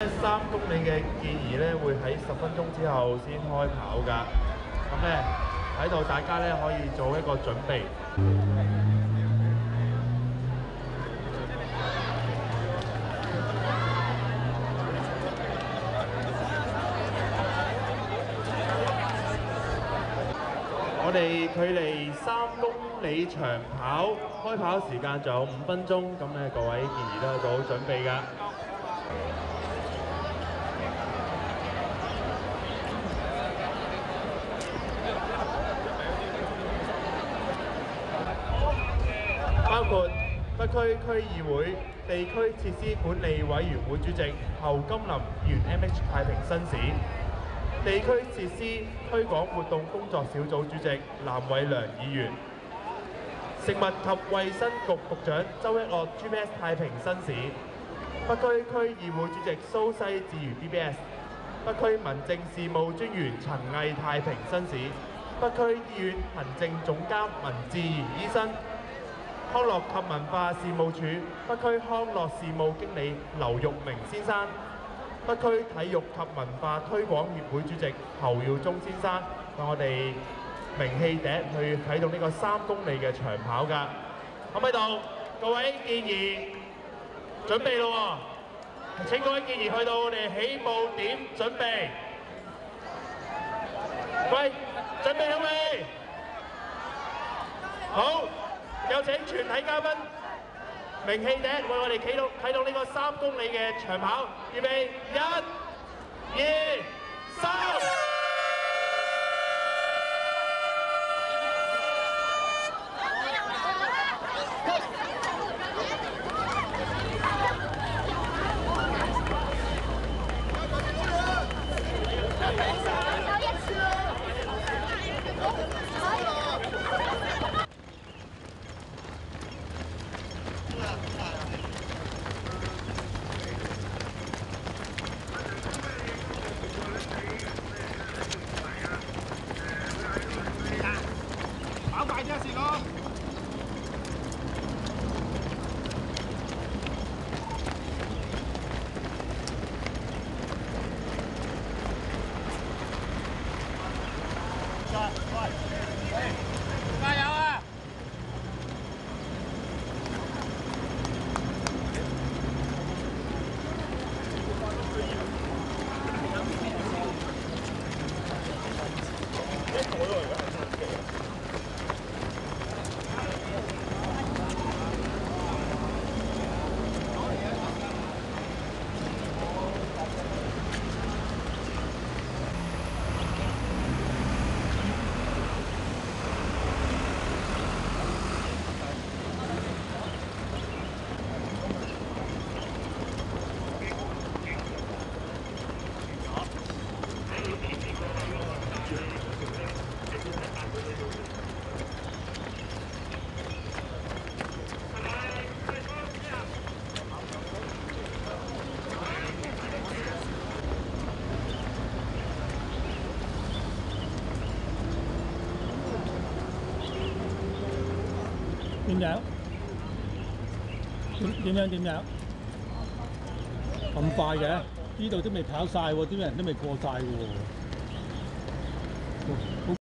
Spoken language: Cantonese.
3公里嘅建議咧，會喺10分鐘之後先開跑㗎。咁咧喺度，大家咧可以做一個準備。我哋距離3公里長跑開跑時間仲有5分鐘，咁咧各位建議都做好準備㗎。包括北區區議會地區設施管理委員會主席侯金林議員 MH 太平紳士，地區設施推廣活動工作小組主席藍偉良議員，食物及衛生局局長周一嶽 GPS 太平紳士，北區區議會主席蘇西智如 BBS， 北區民政事務專員陳毅太平紳士，北區醫院行政總監文志賢醫生，康樂及文化事務署北區康樂事務經理劉玉明先生，北區體育及文化推廣協會主席侯耀忠先生，為我哋名氣笛去啟動呢個3公里嘅長跑㗎。喺咪度？各位建議準備咯喎！請各位建議去到我哋起步點準備。喂，準備好未？好。有請全體嘉賓名氣笛為我哋啟動呢個3公里嘅長跑，預備1、2、3。加油啊！點樣？點樣？咁快嘅？呢度都未跑晒喎，啲人都未過晒嘅喎。好